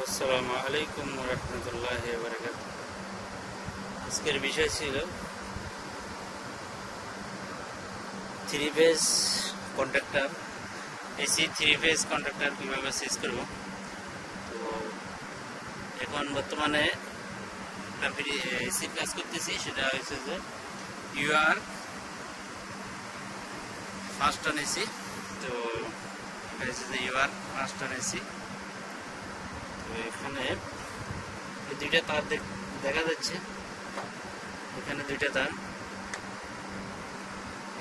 আসসালামু আলাইকুম রহমতুল্লাহি ওয়া বারাকাতুহু। আজকের বিষয় ছিল three phase contractor, AC three phase contractor কীভাবে চেঞ্জ করব। তো এখন বর্তমানে এসির কাজ করতেছি, সেটা হচ্ছে যে ইউআর ফার্স্ট অন এসি। তো এটা হচ্ছে যে ইউআর ফার্স্ট অন এসি। তো এখানে এই দুইটা তার দেখা যাচ্ছে, এখানে দুইটা তার,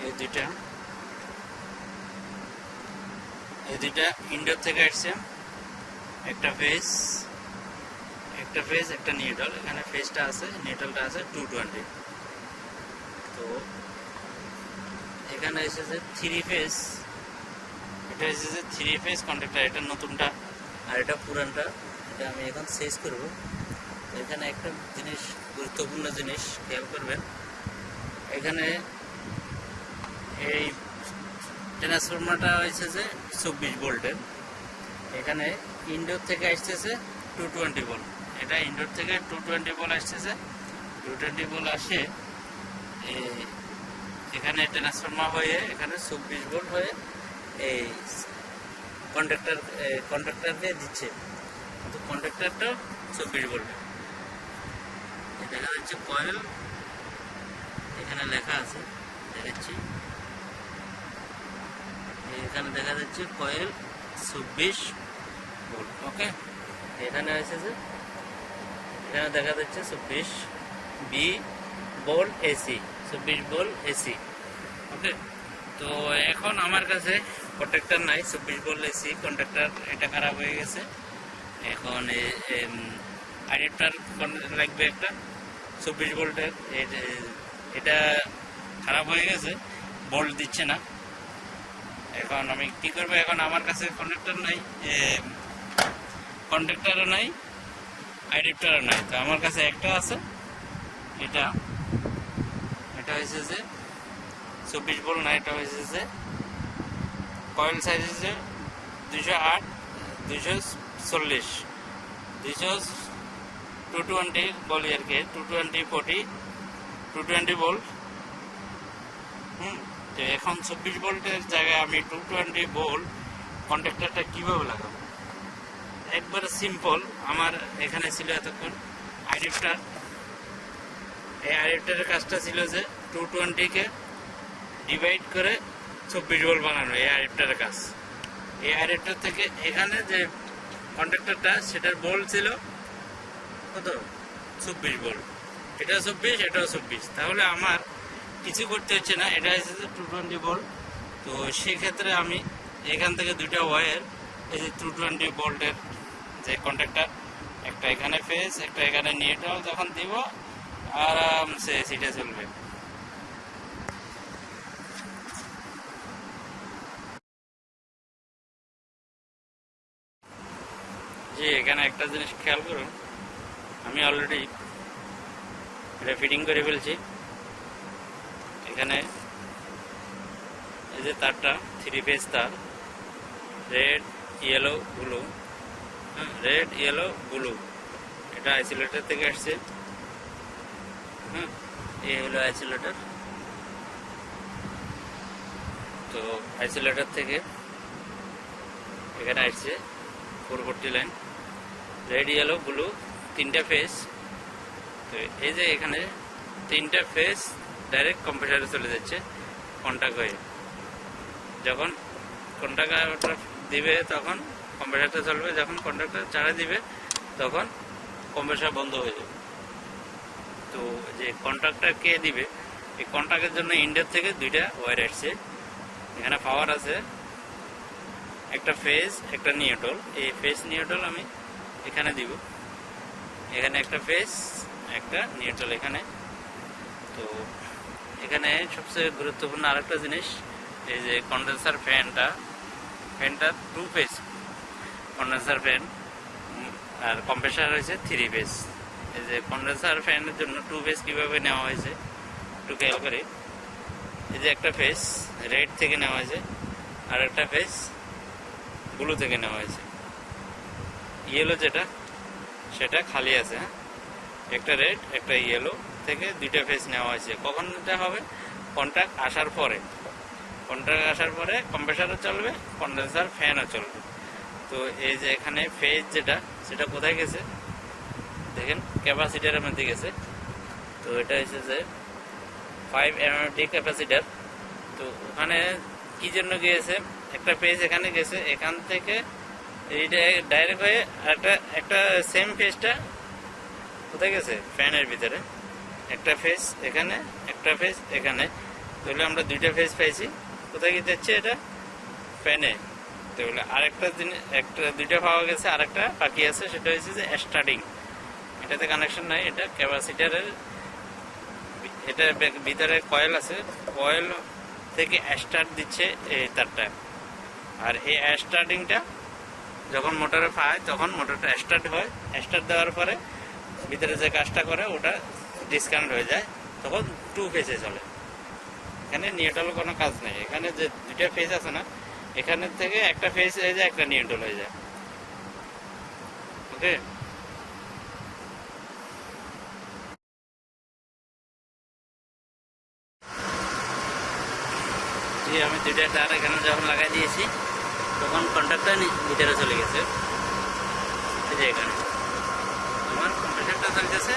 এই দুইটা ইনডোর থেকে আসছে। একটা ফেজ একটা নিউট্রাল। এখানে ফেজটা আছে, নিউট্রালটা আছে 220। তো এখানে এসেছে থ্রি ফেজ, এটা এসেছে থ্রি ফেজ কন্ট্রাক্টর। এটা নতুনটা আর এটা পুরানটা, এটা আমি এখন চেঞ্জ করব। এখানে একটা জিনিস, গুরুত্বপূর্ণ জিনিস খেয়াল করবেন। এখানে এই ট্রান্সফরমারটা হয়েছে যে 24 ভোল্টের। এখানে ইনডোর থেকে আসতেছে 220 ভোল্ট। এটা ইনডোর থেকে 220 ভোল্ট আসতেছে। 220 ভোল্ট আসে এখানে ট্রান্সফরমার হয়ে এখানে 24 ভোল্ট হয়ে এই কন্ট্রাক্টরকে দিচ্ছে। কিন্তু কন্ট্রাক্টরটা 24 ভোল্ট। দেখা যাচ্ছে কয়েল, এখানে লেখা আছে, দেখাচ্ছি। এখানে দেখা যাচ্ছে কয়েল 24 ভোল্ট। ওকে, এখানে আছে যে এখানে দেখা যাচ্ছে 24 V volt AC, 24 volt AC. Okay, তো এখন আমার কাছে কন্ট্রাক্টর নাই 24 ভোল্ট এসি কন্ট্রাক্টর, এটা খারাপ হয়ে গেছে। এখন আইডিপ্টার লাগবে একটা 24 ভোল্টের। এটা খারাপ হয়ে গেছে, ভোল্ট দিচ্ছে না। এখন আমি কি করবো? এখন আমার কাছে কন্ট্রাক্টরও নাই, আইডিপ্টারও নাই। তো আমার কাছে একটা আছে, এটা হয়েছে যে 24 ভোল্ট না, এটা হয়েছে যে কয়েল সাইজ হচ্ছে 208, 240, 220 বলি আর কি, 220, 40, 220 ভোল্ট। তো এখন 24 ভোল্টের জায়গায় আমি 220 ভোল্ট কন্ট্রাক্টরটা কীভাবে লাগাবো? একবারে সিম্পল। আমার এখানে ছিল এতক্ষণ আইডিপ্টার। এই আইডিপ্টারের কাজটা ছিল যে 220-কে ডিভাইড করে 24 ভোল্ট বানানো, এই আইডিপ্টারের কাজ। এই আইডিপ্টার থেকে এখানে যে কন্ট্রাক্টরটা, সেটার ভোল্ট ছিল কত? 24 ভোল্ট। এটা 24, এটাও 24। তাহলে আমার কিছু করতে হচ্ছে না, এটা হচ্ছে 220 ভোল্ট। তো সেক্ষেত্রে আমি এখান থেকে দুইটা ওয়্যার, এই যে 220 ভোল্টের যে কন্ট্রাক্টর, একটা এখানে ফেজ, একটা এখানে নিউট্রাল, যখন দিব আরামসে সেটা চলবে। জি, এখানে একটা জিনিস খেয়াল করুন, আমি অলরেডি এটা ফিটিং করে ফেলছি। এখানে এই যে তারটা থ্রি ফেজ তার, red yellow blue, red yellow blue, এটা আইসোলেটর থেকে আসছে। এই হলো আইসোলেটর। তো আইসোলেটর থেকে এখানে আসছে পরবর্তী লাইন, রেড ইয়েলো ব্লু, তিনটা ফেজ। তো এই যে এখানে তিনটা ফেজ ডাইরেক্ট কম্প্রেসারে চলে যাচ্ছে কন্ট্যাক্ট হয়ে। যখন কন্ট্যাক্টটা দিবে তখন কম্প্রেসারটা চলবে, যখন কন্ট্যাক্টটা ছাড়া দিবে তখন কম্প্রেসার বন্ধ হয়ে যাবে। তো যে কন্ট্যাক্টটা কে দিবে, এই কন্ট্যাক্টের জন্য ইন্ডোর থেকে দুইটা ওয়্যার আসছে। এখানে পাওয়ার আছে, একটা ফেজ, একটা নিউট্রাল। এই ফেজ নিউট্রাল আমি এখানে দিব, এখানে একটা ফেজ, একটা নিউট্রাল এখানে। তো এখানে সবচেয়ে গুরুত্বপূর্ণ আরেকটা জিনিস, এই যে কন্ডেন্সার ফ্যানটা 2 ফেজ কন্ডেন্সার ফ্যান, আর কম্প্রেসার হয়েছে 3 ফেজ। এই যে কন্ডেন্সার ফ্যানের জন্য 2 ফেজ কীভাবে নেওয়া হয়েছে একটু খেয়াল করে। এই যে একটা ফেজ রেড থেকে নেওয়া হয়েছে, আর একটা ফেজ ব্লু থেকে নেওয়া হয়েছে। ইয়েলো যেটা সেটা খালি আছে। একটা রেড একটা ইয়েলো থেকে দুইটা ফেজ নেওয়া হয়েছে। কখন এটা হবে? কন্ট্রাক্ট আসার পরে। কন্ট্রাক্ট আসার পরে কম্প্রেসারও চলবে, কন্ডেন্সার ফ্যানও চলবে। তো এই যে এখানে ফেজ যেটা, সেটা কোথায় গেছে দেখেন, ক্যাপাসিটারের মধ্যে গেছে। তো এটা হচ্ছে যে 5 এমএমটি ক্যাপাসিটার। তো ওখানে কি জন্য গিয়েছে, একটা ফেজ এখানে গেছে, এখান থেকে এইটা ডাইরেক্ট হয়ে একটা সেম ফেজটা কোথায় গেছে, ফ্যানের ভিতরে। একটা ফেজ এখানে, একটা ফেজ এখানে, তাহলে আমরা দুইটা ফেজ পাইছি। কোথায় গিয়ে যাচ্ছে এটা, ফ্যানে। তাহলে আরেকটা জিনিস, দুইটা পাওয়া গেছে, আরেকটা বাকি আছে, সেটা হচ্ছে যে স্টার্টিং। এটাতে কানেকশন নাই, এটা ক্যাপাসিটারের, এটা ভিতরে কয়েল আছে, কয়েল থেকে স্টার্ট দিচ্ছে এই তারটা। আর এই স্টার্টিংটা যখন মোটরে পায় তখন মোটরটা স্টার্ট হয়, স্টার্ট দেওয়ার পরে ভিতরে যে কাজটা করে ওটা ডিসকানেক্ট হয়ে যায়, তখন 2 ফেজে চলে। এখানে নিউট্রাল কোনো কাজ নেই। এখানে যে দুইটা ফেজ আছে না, এখানের থেকে একটা ফেজ হয়ে যায়, একটা নিউট্রাল হয়ে যায়। ওকে, জি আমি দুইটা তার এখানে যখন লাগাই দিয়েছি তখন কন্ট্রাক্টটা ভিতরে চলে গেছে। এই যে এখানে আমার কম্প্রেসারটা চলতেছে,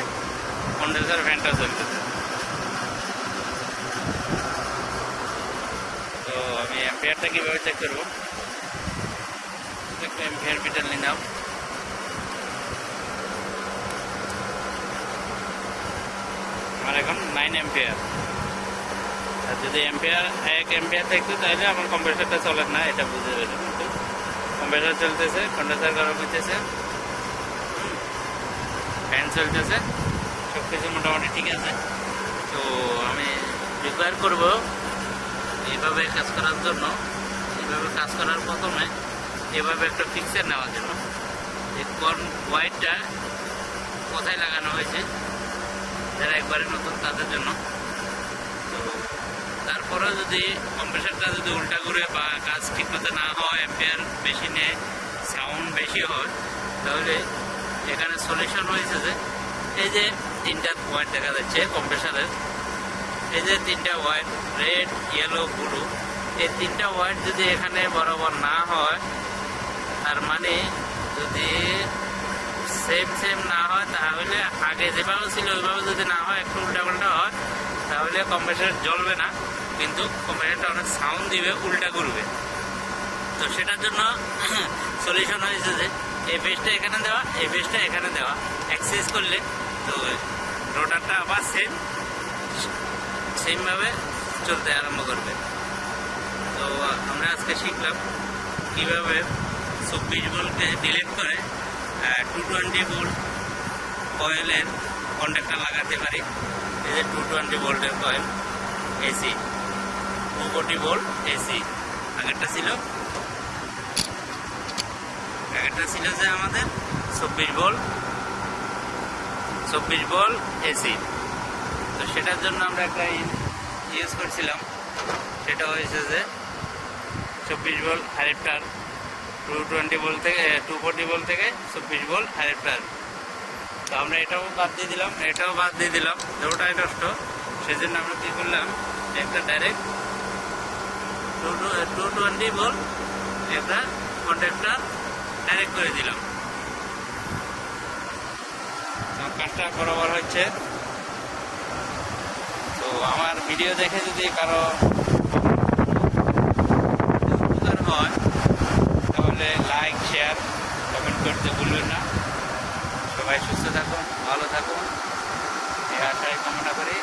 কন্ডেন্সার ফ্যানটা চলতেছে। তো আমি অ্যাম্পিয়ারটা কীভাবে চেক করবো, একটা অ্যাম্পিয়ার মিটার নিয়ে নাও। আমার এখন 9 অ্যাম্পিয়ার। আর যদি 1 অ্যাম্পিয়ার থাকতো তাহলে আমার কম্প্রেসারটা চলে না, এটা বুঝে যাবে। কিন্তু কম্প্রেসার চলতেছে, কন্ডেন্সার গরম হইতেছে, ফ্যান চলতেছে, সব কিছু মোটামুটি ঠিক আছে। তো আমি রিকোয়ার করব এইভাবে কাজ করার জন্য, এইভাবে কাজ করার প্রথমে এভাবে একটা ফিক্সার নেওয়ার জন্য। এই ওয়াইরটা কোথায় লাগানো হয়েছে, যারা একবারে নতুন তাদের জন্য। তো তারপরে যদি কম্প্রেসারটা যদি উল্টা করে বা কাজ ঠিক মতো না হয়, অ্যাম্পিয়ার বেশি নেয়, সাউন্ড বেশি হয়, তাহলে এখানে সলিউশন হয়েছে যে এই যে 3টা ওয়াইর দেখা যাচ্ছে কম্প্রেসারের, এই যে 3টা ওয়াইর, রেড ইয়েলো ব্লু, এই 3টা ওয়াইর যদি এখানে বরাবর না হয়, তার মানে যদি সেম না হয়, তাহলে আগে যেভাবে ছিল ওইভাবে যদি না হয়, একটু উল্টাপাল্টা হয়, তাহলে কম্প্রেসার জ্বলবে না, কিন্তু কম্প্রেসারটা অনেক সাউন্ড দিবে, উল্টা করবে। তো সেটার জন্য সলিউশন হয়েছে যে এই ফেজটা এখানে দেওয়া, এই ফেজটা এখানে দেওয়া, এক্সেস করলে তো রোটারটা আবার সেমভাবে চলতে আরম্ভ করবে। তো আমরা আজকে শিখলাম কীভাবে 24 ভোল্টকে ডিলেট করে 220 ভোল্ট কয়েলের কন্ডাক্টর লাগাতে পারি। এই যে 220 ভোল্টের কয়েল এসি, 240 ভোল্ট এসি। আগেরটা ছিল যে আমাদের 24 ভোল্ট এসি। তো সেটার জন্য আমরা একটা ইউজ করছিলাম, সেটা হয়েছে যে 24 ভোল্ট অ্যাডাপ্টার, 240 ভোল্ট থেকে 24 ভোল্ট অ্যাডাপ্টার। তো আমরা এটাও বাদ দিয়ে দিলাম, দুটোটাই নষ্ট। সেই জন্য আমরা কী করলাম, একটা ডাইরেক্ট 220 ভোল্ট একটা কন্ডাক্টর ডাইরেক্ট করে দিলাম। কাজটা বরাবর হচ্ছে। তো আমার ভিডিও দেখে যদি কারো উপকার হয়, তাহলে লাইক, শেয়ার, কমেন্ট করতে ভুলবেন না। সবাই সুস্থ থাকুন, ভালো থাকুন, এই আশায় কামনা করি।